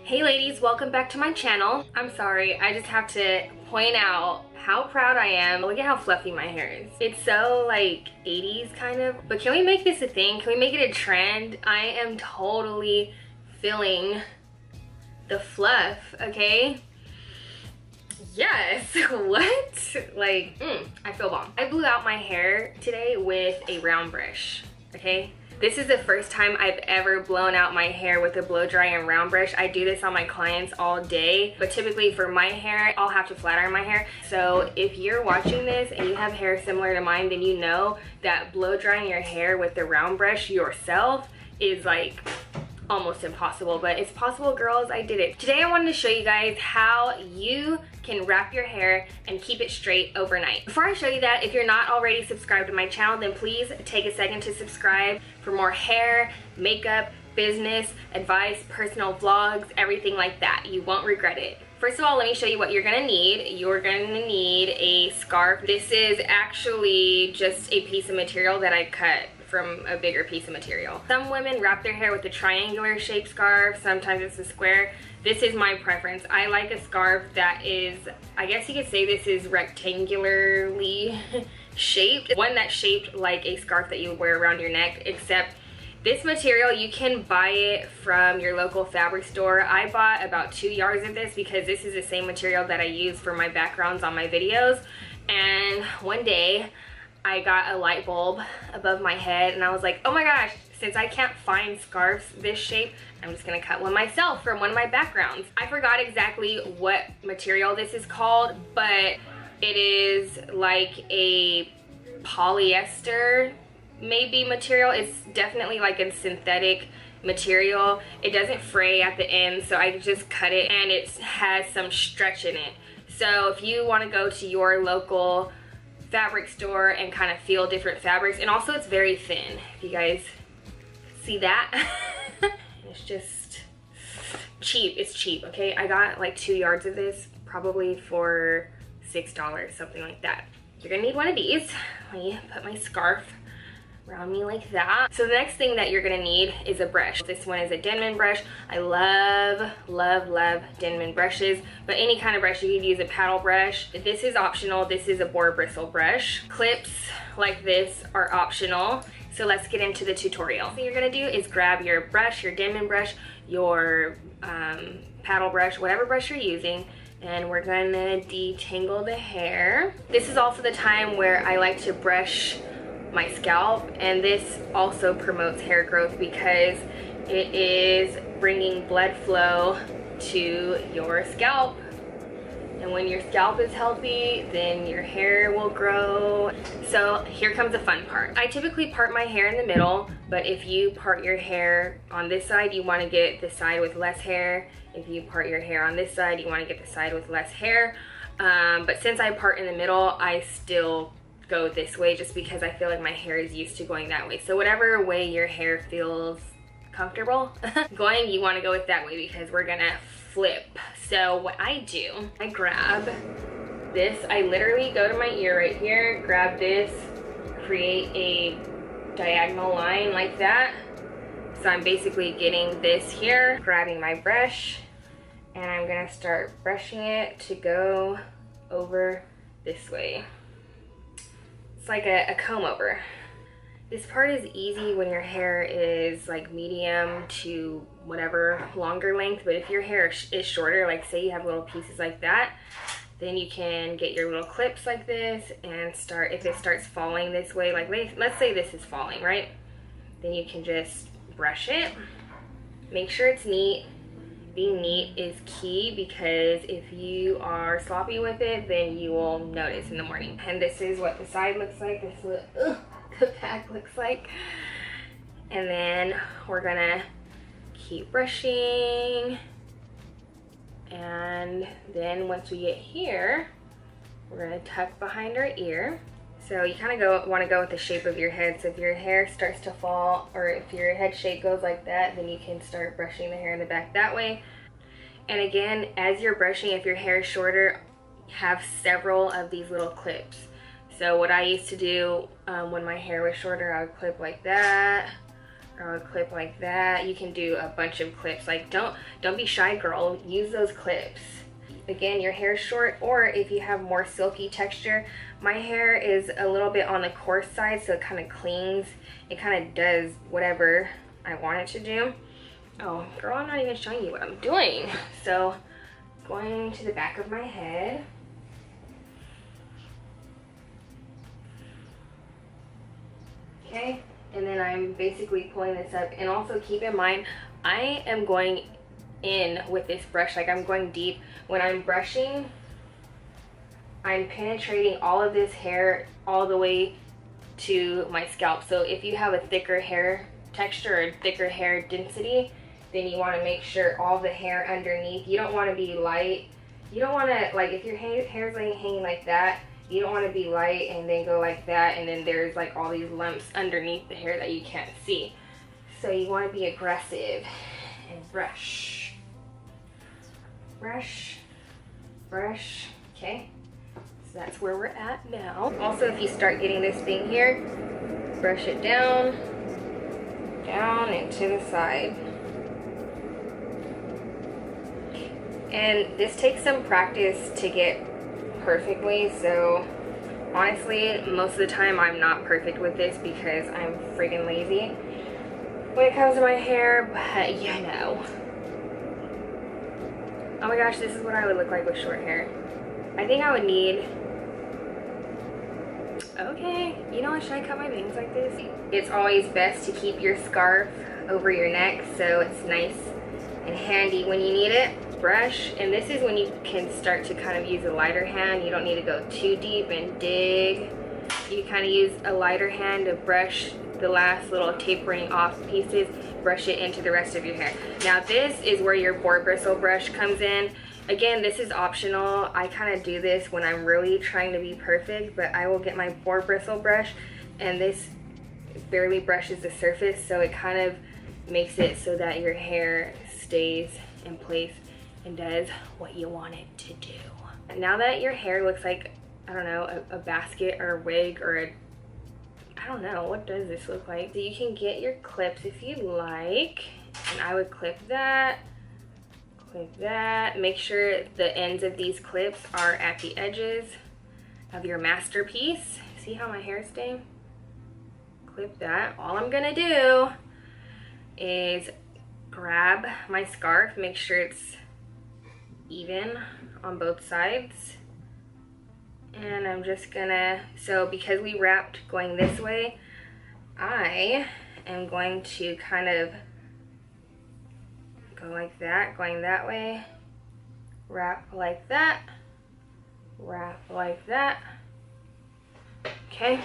Hey ladies, welcome back to my channel. I'm sorry, I just have to point out how proud I am. Look at how fluffy my hair is. It's so like 80s kind of, but can we make this a thing? Can we make it a trend? I am totally feeling the fluff, okay? Yes, what? Like, I feel bomb. I blew out my hair today with a round brush, okay? This is the first time I've ever blown out my hair with a blow dry and round brush. I do this on my clients all day, but typically for my hair, I'll have to flat iron my hair. So if you're watching this and you have hair similar to mine, then you know that blow drying your hair with the round brush yourself is like almost impossible, but it's possible, girls. I did it. Today I wanted to show you guys how you can wrap your hair and keep it straight overnight. Before I show you that, if you're not already subscribed to my channel, then please take a second to subscribe for more hair, makeup, business, advice, personal vlogs, everything like that. You won't regret it. First of all, let me show you what you're gonna need. You're gonna need a scarf. This is actually just a piece of material that I cut from a bigger piece of material. Some women wrap their hair with a triangular shaped scarf, sometimes it's a square. This is my preference. I like a scarf that is, I guess you could say this is rectangularly shaped. One that's shaped like a scarf that you wear around your neck, except this material, you can buy it from your local fabric store. I bought about 2 yards of this because this is the same material that I use for my backgrounds on my videos. And one day, I got a light bulb above my head and I was like, oh my gosh, since I can't find scarves this shape, I'm just gonna cut one myself from one of my backgrounds. I forgot exactly what material this is called, but it is like a polyester maybe material. It's definitely like a synthetic material. It doesn't fray at the end, so I just cut it and it has some stretch in it. So if you wanna go to your local fabric store and kind of feel different fabrics, and also it's very thin, if you guys see that. It's just cheap. It's cheap, okay? I got like 2 yards of this probably for $6, something like that. You're gonna need one of these. Let me put my scarf around me like that. So the next thing that you're gonna need is a brush. This one is a Denman brush. I love Denman brushes, but any kind of brush. You could use a paddle brush. This is optional. This is a boar bristle brush. Clips like this are optional. So let's get into the tutorial. What you're gonna do is grab your brush, your Denman brush, your paddle brush, whatever brush you're using, and we're gonna detangle the hair. This is also the time where I like to brush my scalp, and this also promotes hair growth because it is bringing blood flow to your scalp, and when your scalp is healthy, then your hair will grow. So here comes the fun part. I typically part my hair in the middle, but if you part your hair on this side, you want to get the side with less hair. If you part your hair on this side, you want to get the side with less hair. But since I part in the middle, I still go this way just because I feel like my hair is used to going that way. So whatever way your hair feels comfortable going, you want to go with that way because we're gonna flip. So what I do, I grab this. I literally go to my ear right here, grab this, create a diagonal line like that. So I'm basically getting this here, grabbing my brush, and I'm gonna start brushing it to go over this way. Like a comb over. This part is easy when your hair is like medium to whatever longer length, but if your hair is shorter, like say you have little pieces like that, then you can get your little clips like this and start, if it starts falling this way, like let's say this is falling, right? Then you can just brush it. Make sure it's neat. Being neat is key because if you are sloppy with it, then you will notice in the morning. And this is what the side looks like. This is what the back looks like. And then we're gonna keep brushing. And then once we get here, we're gonna tuck behind our ear. So you kind of want to go with the shape of your head. So if your hair starts to fall, or if your head shape goes like that, then you can start brushing the hair in the back that way. And again, as you're brushing, if your hair is shorter, have several of these little clips. So what I used to do when my hair was shorter, I would clip like that. or a clip like that. You can do a bunch of clips. Like don't be shy, girl. Use those clips. Again, your hair is short, or if you have more silky texture. My hair is a little bit on the coarse side, so it kind of clings. It kind of does whatever I want it to do. Oh, girl, I'm not even showing you what I'm doing. So, going to the back of my head. Okay, and then I'm basically pulling this up. And also keep in mind, I am going in with this brush, like I'm going deep. When I'm brushing, I'm penetrating all of this hair all the way to my scalp. So if you have a thicker hair texture or thicker hair density, then you want to make sure all the hair underneath, you don't want to be light. You don't want to, like if your hair's hanging like that, you don't want to be light and then go like that, and then there's like all these lumps underneath the hair that you can't see. So you want to be aggressive and brush. Brush, brush, okay? So that's where we're at now. Also, if you start getting this thing here, brush it down, down and to the side. And this takes some practice to get perfectly, so honestly, most of the time I'm not perfect with this because I'm friggin' lazy when it comes to my hair, but you know. Oh my gosh, this is what I would look like with short hair. I think I would need... Okay, you know what, should I cut my bangs like this? It's always best to keep your scarf over your neck so it's nice and handy when you need it. Brush, and this is when you can start to kind of use a lighter hand. You don't need to go too deep and dig. You kind of use a lighter hand to brush the last little tapering off pieces, brush it into the rest of your hair. Now this is where your boar bristle brush comes in. Again, this is optional. I kind of do this when I'm really trying to be perfect, but I will get my boar bristle brush, and this barely brushes the surface, so it kind of makes it so that your hair stays in place and does what you want it to do. Now that your hair looks like, I don't know, a basket or a wig or a, I don't know, what does this look like? So you can get your clips if you like, and I would clip that, make sure the ends of these clips are at the edges of your masterpiece. See how my hair is staying? Clip that. All I'm gonna do is grab my scarf, make sure it's even on both sides, and I'm just gonna, so because we wrapped going this way, I am going to kind of go like that, going that way, wrap like that, wrap like that, okay,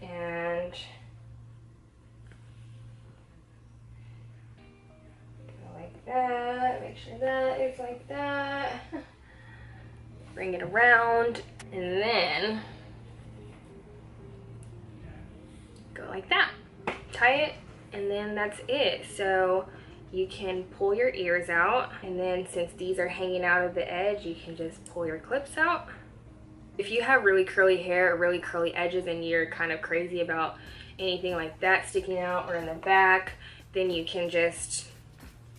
and that, make sure that is like that, bring it around, and then go like that, tie it, and then that's it. So you can pull your ears out, and then since these are hanging out of the edge, you can just pull your clips out. If you have really curly hair or really curly edges and you're kind of crazy about anything like that sticking out or in the back, then you can just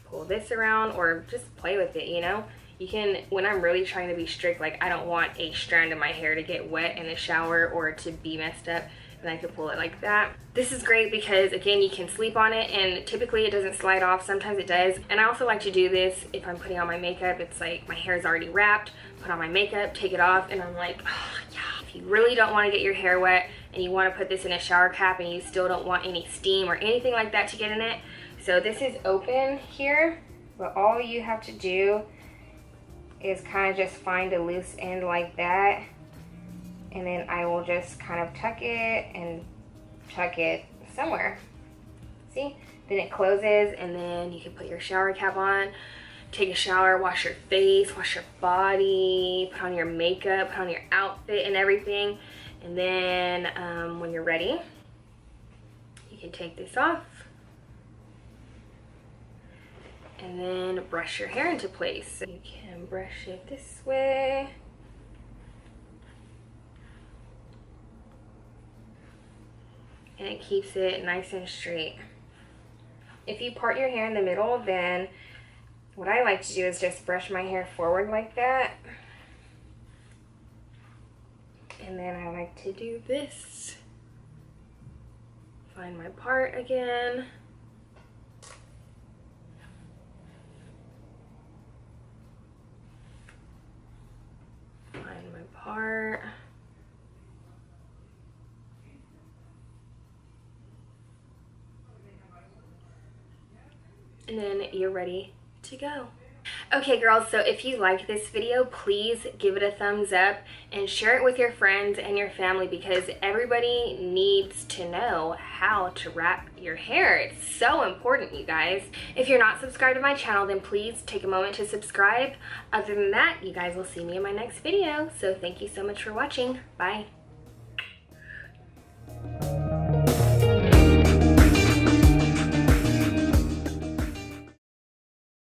pull this around or just play with it, you know? You can, when I'm really trying to be strict, like I don't want a strand of my hair to get wet in the shower or to be messed up, then I can pull it like that. This is great because again, you can sleep on it, and typically it doesn't slide off. Sometimes it does. And I also like to do this if I'm putting on my makeup. It's like my hair is already wrapped, put on my makeup, take it off, and I'm like, oh yeah. If you really don't want to get your hair wet and you want to put this in a shower cap and you still don't want any steam or anything like that to get in it, so this is open here, but all you have to do is kind of just find a loose end like that, and then I will just kind of tuck it and tuck it somewhere. See? Then it closes, and then you can put your shower cap on, take a shower, wash your face, wash your body, put on your makeup, put on your outfit and everything, and then when you're ready, you can take this off and then brush your hair into place. You can brush it this way. And it keeps it nice and straight. If you part your hair in the middle, then what I like to do is just brush my hair forward like that. And then I like to do this. Find my part again. Find my part. And then you're ready to go. Okay girls, so if you liked this video, please give it a thumbs up and share it with your friends and your family, because everybody needs to know how to wrap your hair. It's so important, you guys. If you're not subscribed to my channel, then please take a moment to subscribe. Other than that, you guys will see me in my next video. So thank you so much for watching. Bye.